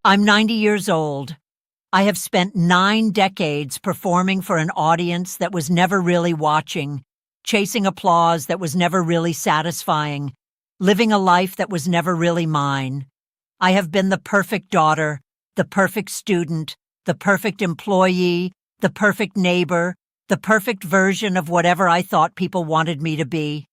I'm 90 years old. I have spent 9 decades performing for an audience that was never really watching, chasing applause that was never really satisfying, living a life that was never really mine. I have been the perfect daughter, the perfect student, the perfect employee, the perfect neighbor, the perfect version of whatever I thought people wanted me to be.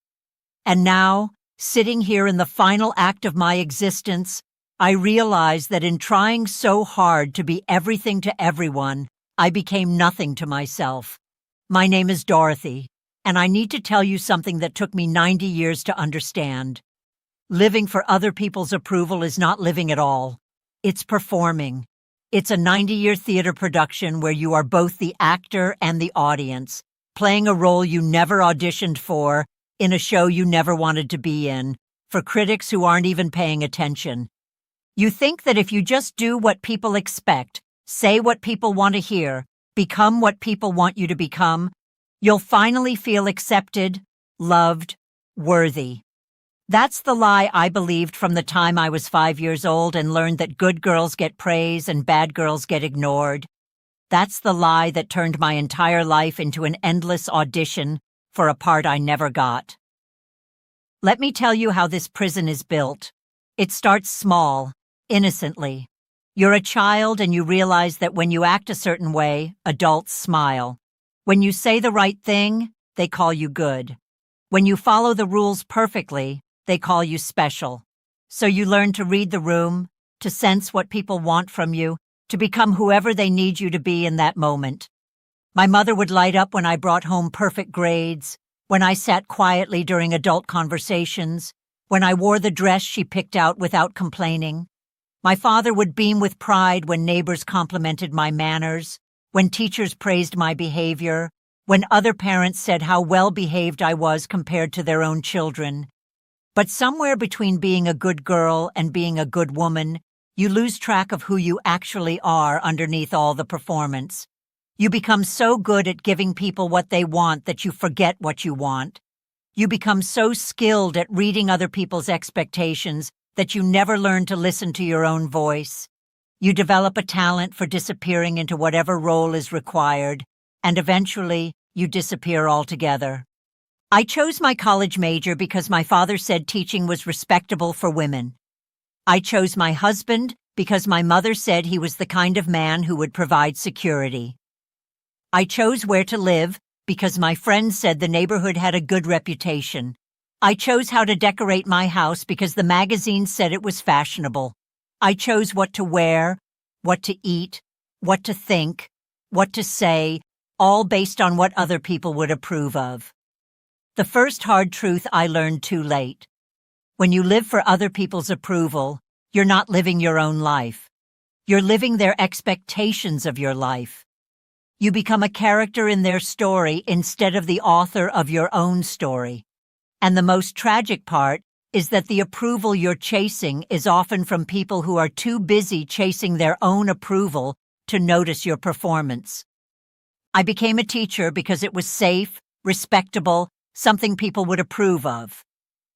And now, sitting here in the final act of my existence, I realize that in trying so hard to be everything to everyone, I became nothing to myself. My name is Dorothy, and I need to tell you something that took me 90 years to understand. Living for other people's approval is not living at all. It's performing. It's a 90-year theater production where you are both the actor and the audience, playing a role you never auditioned for, in a show you never wanted to be in, for critics who aren't even paying attention. You think that if you just do what people expect, say what people want to hear, become what people want you to become, you'll finally feel accepted, loved, worthy. That's the lie I believed from the time I was 5 years old and learned that good girls get praise and bad girls get ignored. That's the lie that turned my entire life into an endless audition for a part I never got. Let me tell you how this prison is built. It starts small, innocently. You're a child and you realize that when you act a certain way, adults smile. When you say the right thing, they call you good. When you follow the rules perfectly, they call you special. So you learn to read the room, to sense what people want from you, to become whoever they need you to be in that moment. My mother would light up when I brought home perfect grades, when I sat quietly during adult conversations, when I wore the dress she picked out without complaining. My father would beam with pride when neighbors complimented my manners, when teachers praised my behavior, when other parents said how well-behaved I was compared to their own children. But somewhere between being a good girl and being a good woman, you lose track of who you actually are underneath all the performance. You become so good at giving people what they want that you forget what you want. You become so skilled at reading other people's expectations that you never learn to listen to your own voice. You develop a talent for disappearing into whatever role is required, and eventually you disappear altogether. I chose my college major because my father said teaching was respectable for women. I chose my husband because my mother said he was the kind of man who would provide security. I chose where to live because my friends said the neighborhood had a good reputation. I chose how to decorate my house because the magazines said it was fashionable. I chose what to wear, what to eat, what to think, what to say, all based on what other people would approve of. The first hard truth I learned too late. When you live for other people's approval, you're not living your own life. You're living their expectations of your life. You become a character in their story instead of the author of your own story. And the most tragic part is that the approval you're chasing is often from people who are too busy chasing their own approval to notice your performance. I became a teacher because it was safe, respectable, something people would approve of.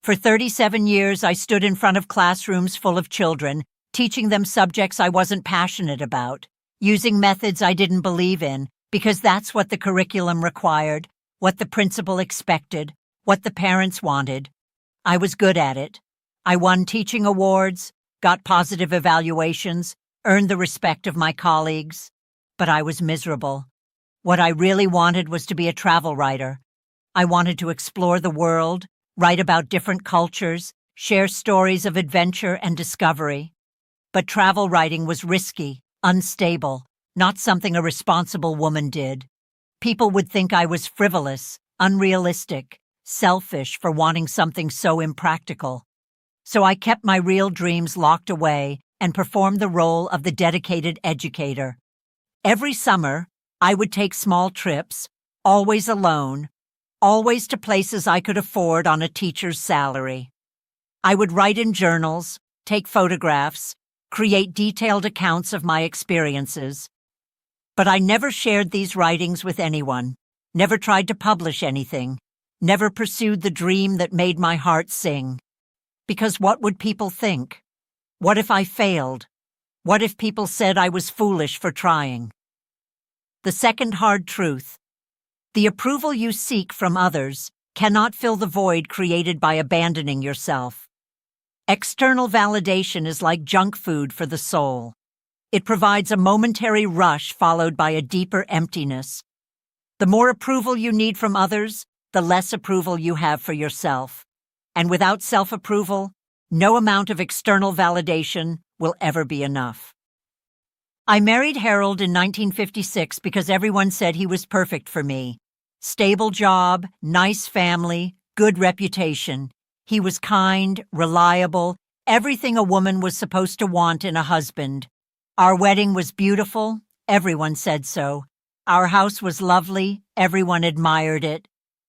For 37 years, I stood in front of classrooms full of children, teaching them subjects I wasn't passionate about, using methods I didn't believe in, because that's what the curriculum required, what the principal expected, what the parents wanted. I was good at it. I won teaching awards, got positive evaluations, earned the respect of my colleagues. But I was miserable. What I really wanted was to be a travel writer. I wanted to explore the world, write about different cultures, share stories of adventure and discovery. But travel writing was risky, unstable, not something a responsible woman did. People would think I was frivolous, unrealistic, selfish for wanting something so impractical. So I kept my real dreams locked away and performed the role of the dedicated educator. Every summer, I would take small trips, always alone, always to places I could afford on a teacher's salary. I would write in journals, take photographs, create detailed accounts of my experiences. But I never shared these writings with anyone, never tried to publish anything, never pursued the dream that made my heart sing. Because what would people think? What if I failed? What if people said I was foolish for trying? The second hard truth: the approval you seek from others cannot fill the void created by abandoning yourself. External validation is like junk food for the soul. It provides a momentary rush followed by a deeper emptiness. The more approval you need from others, the less approval you have for yourself. And without self-approval, no amount of external validation will ever be enough. I married Harold in 1956 because everyone said he was perfect for me. Stable job, nice family, good reputation. He was kind, reliable, everything a woman was supposed to want in a husband. Our wedding was beautiful, everyone said so. Our house was lovely, everyone admired it.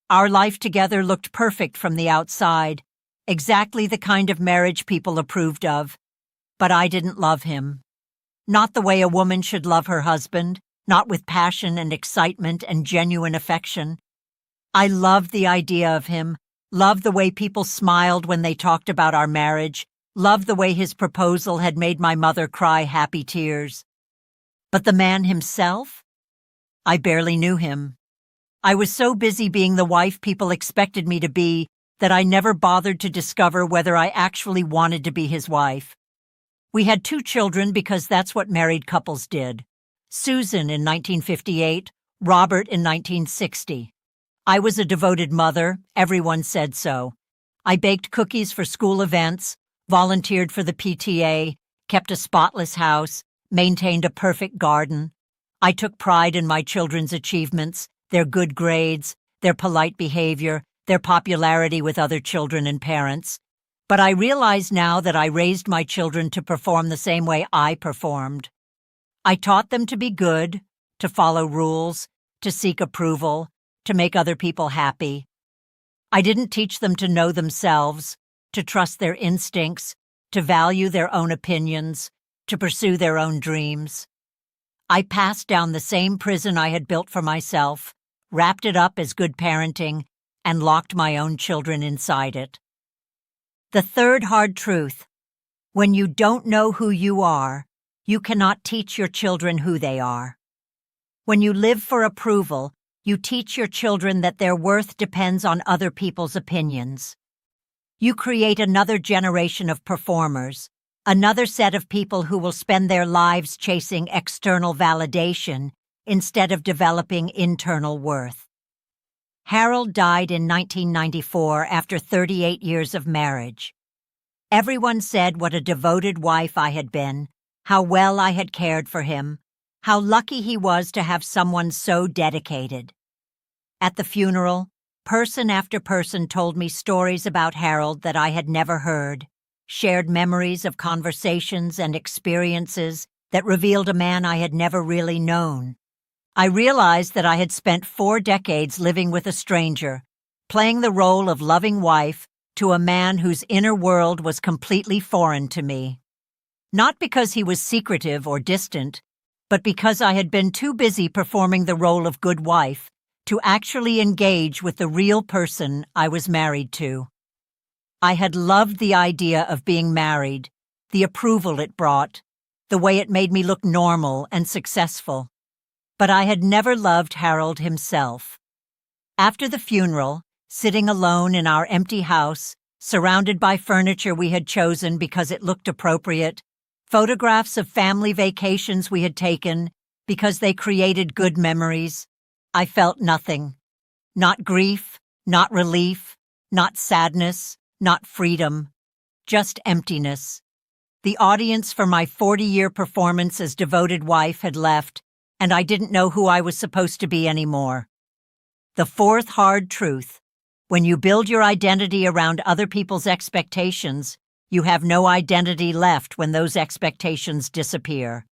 Our life together looked perfect from the outside, exactly the kind of marriage people approved of. But I didn't love him. Not the way a woman should love her husband, not with passion and excitement and genuine affection. I loved the idea of him, loved the way people smiled when they talked about our marriage, loved the way his proposal had made my mother cry happy tears. But the man himself? I barely knew him. I was so busy being the wife people expected me to be that I never bothered to discover whether I actually wanted to be his wife. We had 2 children because that's what married couples did. Susan in 1958, Robert in 1960. I was a devoted mother, everyone said so. I baked cookies for school events, volunteered for the PTA, kept a spotless house, maintained a perfect garden. I took pride in my children's achievements, their good grades, their polite behavior, their popularity with other children and parents. But I realize now that I raised my children to perform the same way I performed. I taught them to be good, to follow rules, to seek approval, to make other people happy. I didn't teach them to know themselves, to trust their instincts, to value their own opinions, to pursue their own dreams. I passed down the same prison I had built for myself, wrapped it up as good parenting, and locked my own children inside it. The third hard truth: when you don't know who you are, you cannot teach your children who they are. When you live for approval, you teach your children that their worth depends on other people's opinions. You create another generation of performers, another set of people who will spend their lives chasing external validation instead of developing internal worth. Harold died in 1994 after 38 years of marriage. Everyone said what a devoted wife I had been, how well I had cared for him, how lucky he was to have someone so dedicated. At the funeral, person after person told me stories about Harold that I had never heard, shared memories of conversations and experiences that revealed a man I had never really known. I realized that I had spent 4 decades living with a stranger, playing the role of loving wife to a man whose inner world was completely foreign to me. Not because he was secretive or distant, but because I had been too busy performing the role of good wife to actually engage with the real person I was married to. I had loved the idea of being married, the approval it brought, the way it made me look normal and successful. But I had never loved Harold himself. After the funeral, sitting alone in our empty house, surrounded by furniture we had chosen because it looked appropriate, photographs of family vacations we had taken because they created good memories, I felt nothing. Not grief, not relief, not sadness, not freedom, just emptiness. The audience for my 40-year performance as devoted wife had left, and I didn't know who I was supposed to be anymore. The fourth hard truth: when you build your identity around other people's expectations, you have no identity left when those expectations disappear.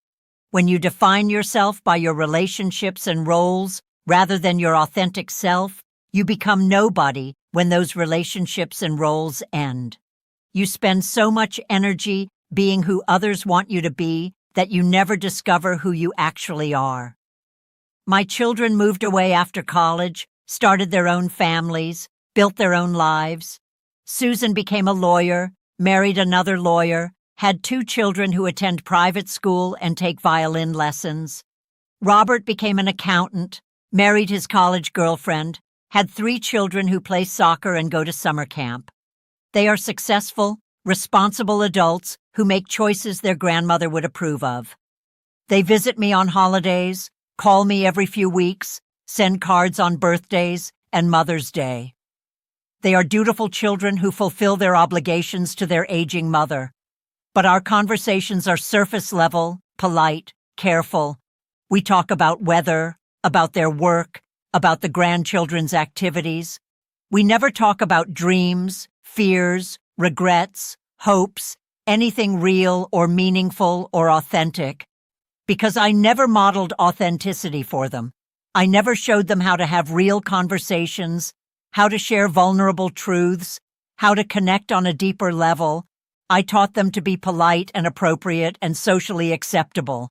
When you define yourself by your relationships and roles rather than your authentic self, you become nobody when those relationships and roles end. You spend so much energy being who others want you to be that you never discover who you actually are. My children moved away after college, started their own families, built their own lives. Susan became a lawyer, married another lawyer, had 2 children who attend private school and take violin lessons. Robert became an accountant, married his college girlfriend, had 3 children who play soccer and go to summer camp. They are successful, responsible adults who make choices their grandmother would approve of. They visit me on holidays, call me every few weeks, send cards on birthdays and Mother's Day. They are dutiful children who fulfill their obligations to their aging mother. But our conversations are surface level, polite, careful. We talk about weather, about their work, about the grandchildren's activities. We never talk about dreams, fears, regrets, hopes, anything real or meaningful or authentic. Because I never modeled authenticity for them. I never showed them how to have real conversations, how to share vulnerable truths, how to connect on a deeper level. I taught them to be polite and appropriate and socially acceptable.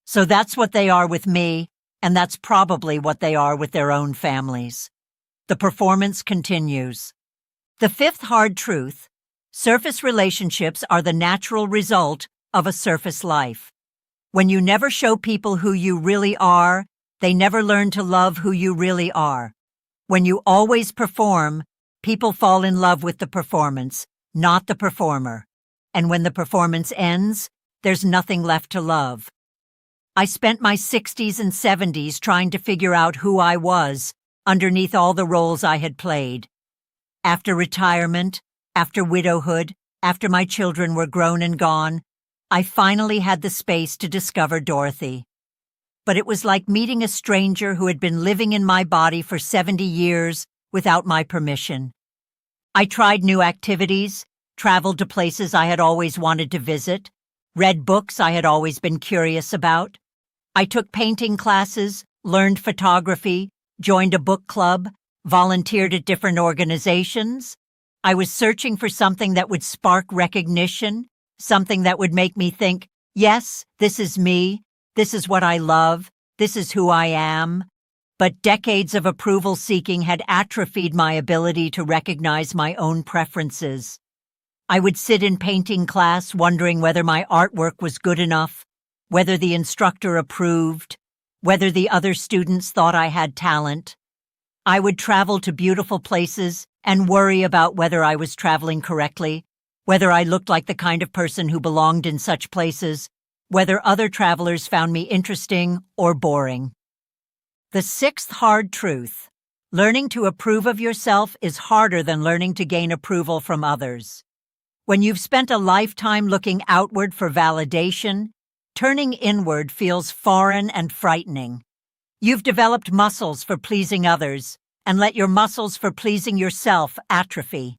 So that's what they are with me, and that's probably what they are with their own families. The performance continues. The 5th hard truth: surface relationships are the natural result of a surface life. When you never show people who you really are, they never learn to love who you really are. When you always perform, people fall in love with the performance, not the performer. And when the performance ends, there's nothing left to love. I spent my 60s and 70s trying to figure out who I was underneath all the roles I had played. After retirement, after widowhood, after my children were grown and gone, I finally had the space to discover Dorothy. But it was like meeting a stranger who had been living in my body for 70 years without my permission. I tried new activities, traveled to places I had always wanted to visit, read books I had always been curious about. I took painting classes, learned photography, joined a book club, volunteered at different organizations. I was searching for something that would spark recognition, something that would make me think, yes, this is me, this is what I love, this is who I am. But decades of approval seeking had atrophied my ability to recognize my own preferences. I would sit in painting class wondering whether my artwork was good enough, whether the instructor approved, whether the other students thought I had talent. I would travel to beautiful places and worry about whether I was traveling correctly, whether I looked like the kind of person who belonged in such places, whether other travelers found me interesting or boring. The 6th hard truth: learning to approve of yourself is harder than learning to gain approval from others. When you've spent a lifetime looking outward for validation, turning inward feels foreign and frightening. You've developed muscles for pleasing others and let your muscles for pleasing yourself atrophy.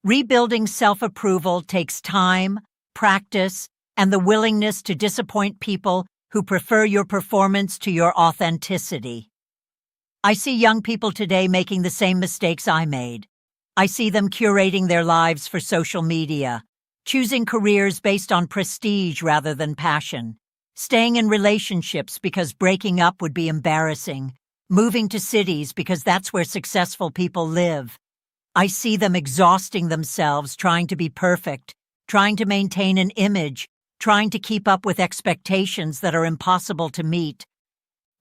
Rebuilding self-approval takes time, practice, and the willingness to disappoint people who prefer your performance to your authenticity. I see young people today making the same mistakes I made. I see them curating their lives for social media, choosing careers based on prestige rather than passion, staying in relationships because breaking up would be embarrassing, moving to cities because that's where successful people live. I see them exhausting themselves trying to be perfect, trying to maintain an image, trying to keep up with expectations that are impossible to meet.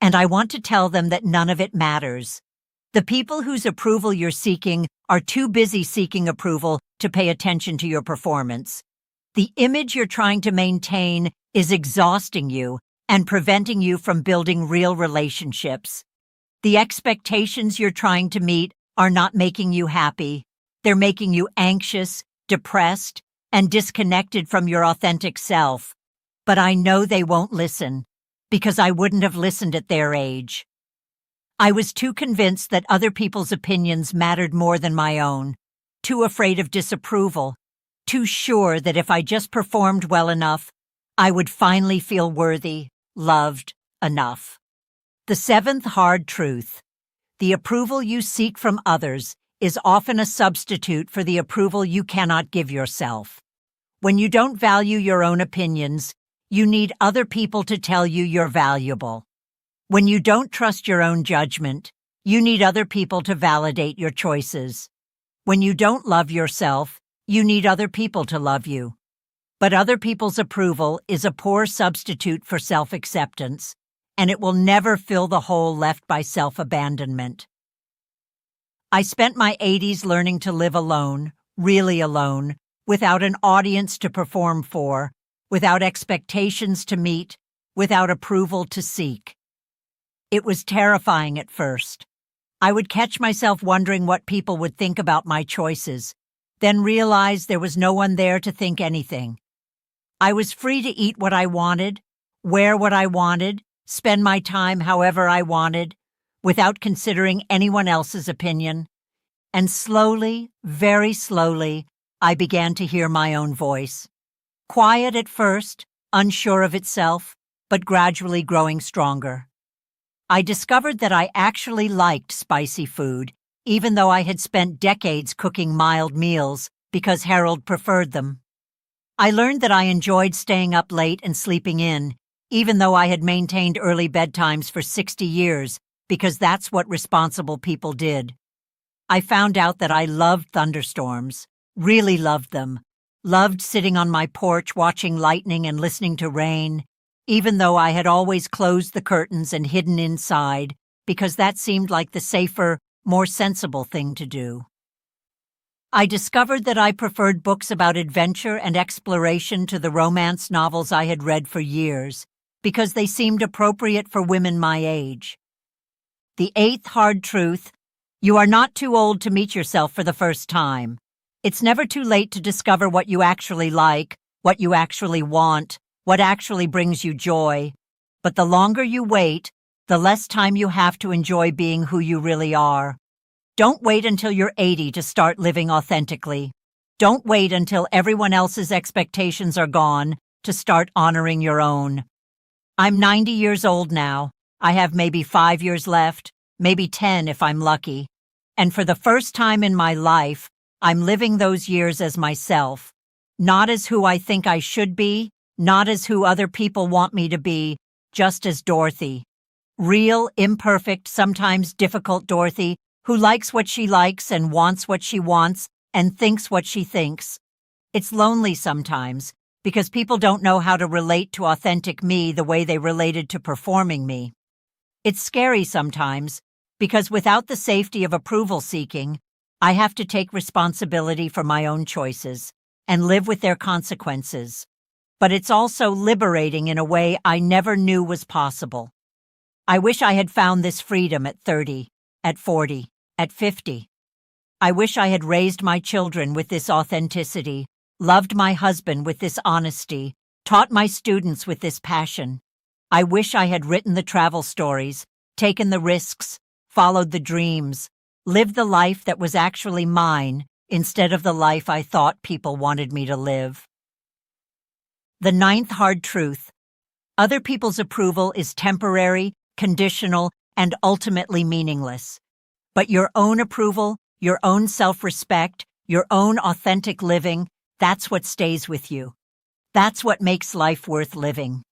And I want to tell them that none of it matters. The people whose approval you're seeking are too busy seeking approval to pay attention to your performance. The image you're trying to maintain is exhausting you and preventing you from building real relationships. The expectations you're trying to meet are not making you happy. They're making you anxious, depressed, and disconnected from your authentic self. But I know they won't listen, because I wouldn't have listened at their age. I was too convinced that other people's opinions mattered more than my own, too afraid of disapproval, too sure that if I just performed well enough, I would finally feel worthy, loved enough. The 7th hard truth: the approval you seek from others is often a substitute for the approval you cannot give yourself. When you don't value your own opinions, you need other people to tell you you're valuable. When you don't trust your own judgment, you need other people to validate your choices. When you don't love yourself, you need other people to love you. But other people's approval is a poor substitute for self-acceptance, and it will never fill the hole left by self-abandonment. I spent my 80s learning to live alone, really alone, without an audience to perform for, without expectations to meet, without approval to seek. It was terrifying at first. I would catch myself wondering what people would think about my choices, then realize there was no one there to think anything. I was free to eat what I wanted, wear what I wanted, spend my time however I wanted, without considering anyone else's opinion. And slowly, very slowly, I began to hear my own voice. Quiet at first, unsure of itself, but gradually growing stronger. I discovered that I actually liked spicy food, even though I had spent decades cooking mild meals because Harold preferred them. I learned that I enjoyed staying up late and sleeping in, even though I had maintained early bedtimes for 60 years, because that's what responsible people did. I found out that I loved thunderstorms, really loved them, loved sitting on my porch watching lightning and listening to rain, even though I had always closed the curtains and hidden inside, because that seemed like the safer, more sensible thing to do. I discovered that I preferred books about adventure and exploration to the romance novels I had read for years, because they seemed appropriate for women my age. The 8th hard truth: you are not too old to meet yourself for the first time. It's never too late to discover what you actually like, what you actually want, what actually brings you joy. But the longer you wait, the less time you have to enjoy being who you really are. Don't wait until you're 80 to start living authentically. Don't wait until everyone else's expectations are gone to start honoring your own. I'm 90 years old now. I have maybe 5 years left, maybe 10 if I'm lucky. And for the first time in my life, I'm living those years as myself, not as who I think I should be, not as who other people want me to be, just as Dorothy. Real, imperfect, sometimes difficult Dorothy, who likes what she likes and wants what she wants and thinks what she thinks. It's lonely sometimes, because people don't know how to relate to authentic me the way they related to performing me. It's scary sometimes, because without the safety of approval seeking, I have to take responsibility for my own choices and live with their consequences. But it's also liberating in a way I never knew was possible. I wish I had found this freedom at 30, at 40, at 50. I wish I had raised my children with this authenticity, loved my husband with this honesty, taught my students with this passion. I wish I had written the travel stories, taken the risks, followed the dreams, lived the life that was actually mine instead of the life I thought people wanted me to live. The 9th hard truth: other people's approval is temporary, conditional, and ultimately meaningless. But your own approval, your own self-respect, your own authentic living, that's what stays with you. That's what makes life worth living.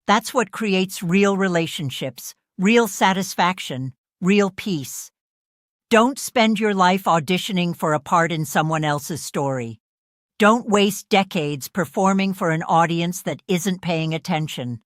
That's what creates real relationships, real satisfaction, real peace. Don't spend your life auditioning for a part in someone else's story. Don't waste decades performing for an audience that isn't paying attention.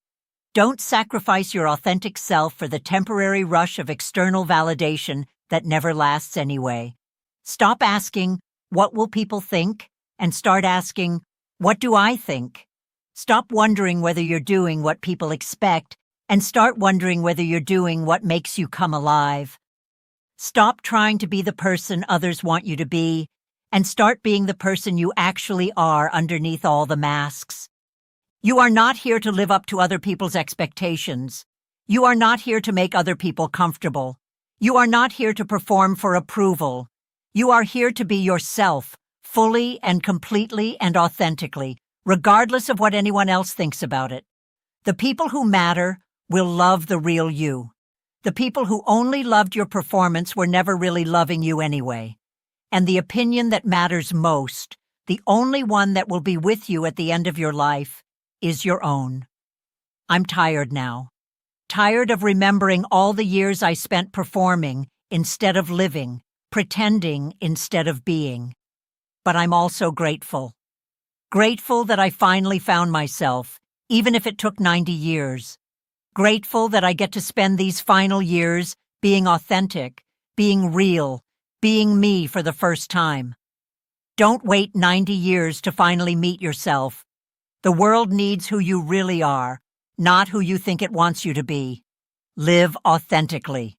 Don't sacrifice your authentic self for the temporary rush of external validation that never lasts anyway. Stop asking, "What will people think?" and start asking, "What do I think?" Stop wondering whether you're doing what people expect and start wondering whether you're doing what makes you come alive. Stop trying to be the person others want you to be and start being the person you actually are underneath all the masks. You are not here to live up to other people's expectations. You are not here to make other people comfortable. You are not here to perform for approval. You are here to be yourself, fully and completely and authentically, regardless of what anyone else thinks about it. The people who matter will love the real you. The people who only loved your performance were never really loving you anyway. And the opinion that matters most, the only one that will be with you at the end of your life, is your own. I'm tired now. Tired of remembering all the years I spent performing instead of living, pretending instead of being. But I'm also grateful. Grateful that I finally found myself, even if it took 90 years. Grateful that I get to spend these final years being authentic, being real, being me for the first time. Don't wait 90 years to finally meet yourself. The world needs who you really are, not who you think it wants you to be. Live authentically.